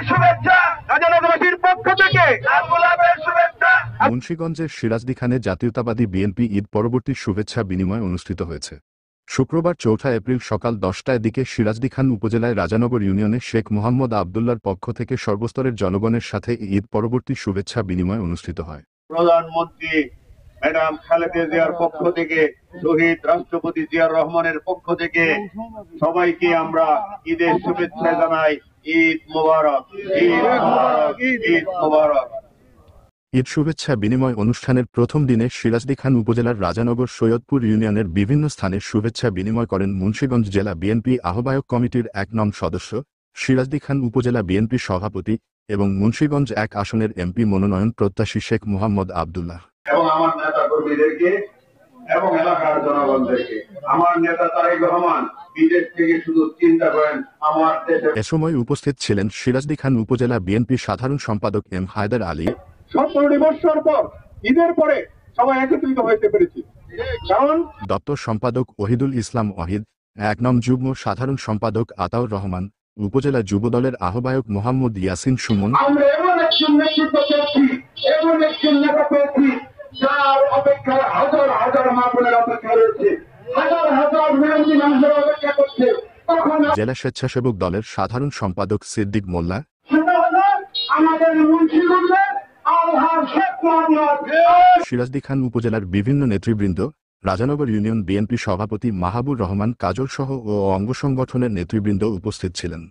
শুভেচ্ছা রাজানগরবাসীর পক্ষ থেকে গোলাপের শুভেচ্ছা। মুন্সিগঞ্জের সিরাজদিখানে জাতীয়তাবাদী বিএনপি ঈদ পরবর্তী শুভেচ্ছা বিনিময় অনুষ্ঠিত হয়েছে। শুক্রবার ৪ এপ্রিল সকাল ১০টার দিকে সিরাজদিখান উপজেলায় রাজানগর ইউনিয়নে শেখ মোহাম্মদ আবদুল্লার পক্ষ থেকে সর্বস্তরের জনগণের সাথে ঈদ পরবর্তী শুভেচ্ছা বিনিময় অনুষ্ঠিত হয়। প্রধানমন্ত্রী ম্যাডাম খালেদা জিয়ার পক্ষ থেকে, শহীদ রাষ্ট্রপতি জিয়াউর রহমানের পক্ষ থেকে সবাইকে আমরা ঈদের শুভেচ্ছা জানাই। ঈদ মোবারক, ঈদ মোবারক, ঈদ মোবারক। ঈদ শুভেচ্ছা বিনিময় অনুষ্ঠানের প্রথম দিনে সিরাজদিখান উপজেলার রাজানগর সৈয়দপুর ইউনিয়নের বিভিন্ন স্থানে শুভেচ্ছা বিনিময় করেন মুন্সিগঞ্জ জেলা বিএনপি আহ্বায়ক কমিটির ১ নং সদস্য, সিরাজদিখান উপজেলা বিএনপি সভাপতি এবং মুন্সিগঞ্জ ১ আসনের এমপি মনোনয়ন প্রত্যাশী শেখ মোহাম্মদ আবদুল্লাহ। এবং আমার নেতা কর্মীদেরকে এবং এলাকার জনগণদেরকে, আমার নেতা তারেক রহমান বিদেশ থেকে শুধু চিন্তা করেন আমার দেশের। এ সময় উপস্থিত ছিলেন সিরাজদিখান উপজেলা বিএনপি সাধারণ সম্পাদক এম হায়দার আলী। ১৭ বছর পর ঈদের পরে সবাই একত্রিত হতে পেরেছি, কারণ দপ্তর সম্পাদক ওহিদুল ইসলাম ওয়াহিদ, ১ নং যুগ্ম সাধারণ সম্পাদক আতাউর রহমান, উপজেলা যুবদলের আহ্বায়ক মোহাম্মদ ইয়াসিন সুমন। আমরা এমন একজন নেতৃত্ব পেয়েছি, এমন একজন নেতা পেয়েছি যার অপেক্ষায় হাজার হাজার মা-বোনের অপেক্ষা রয়েছে, হাজার হাজার মেহনতি মানুষের অপেক্ষা করছে। তখন জেলা স্বেচ্ছাসেবক দলের সাধারণ সম্পাদক সিদ্দিক মোল্লা, সেটা হলো আমাদের মুন্সিগঞ্জের আলহাজ শেখ মোহাম্মদ। সিরাজদিখান উপজেলার বিভিন্ন নেতৃবৃন্দ, রাজানগর ইউনিয়ন বিএনপি সভাপতি মাহাবুর রহমান কাজল সহ ও অঙ্গ সংগঠনের নেতৃবৃন্দ উপস্থিত ছিলেন।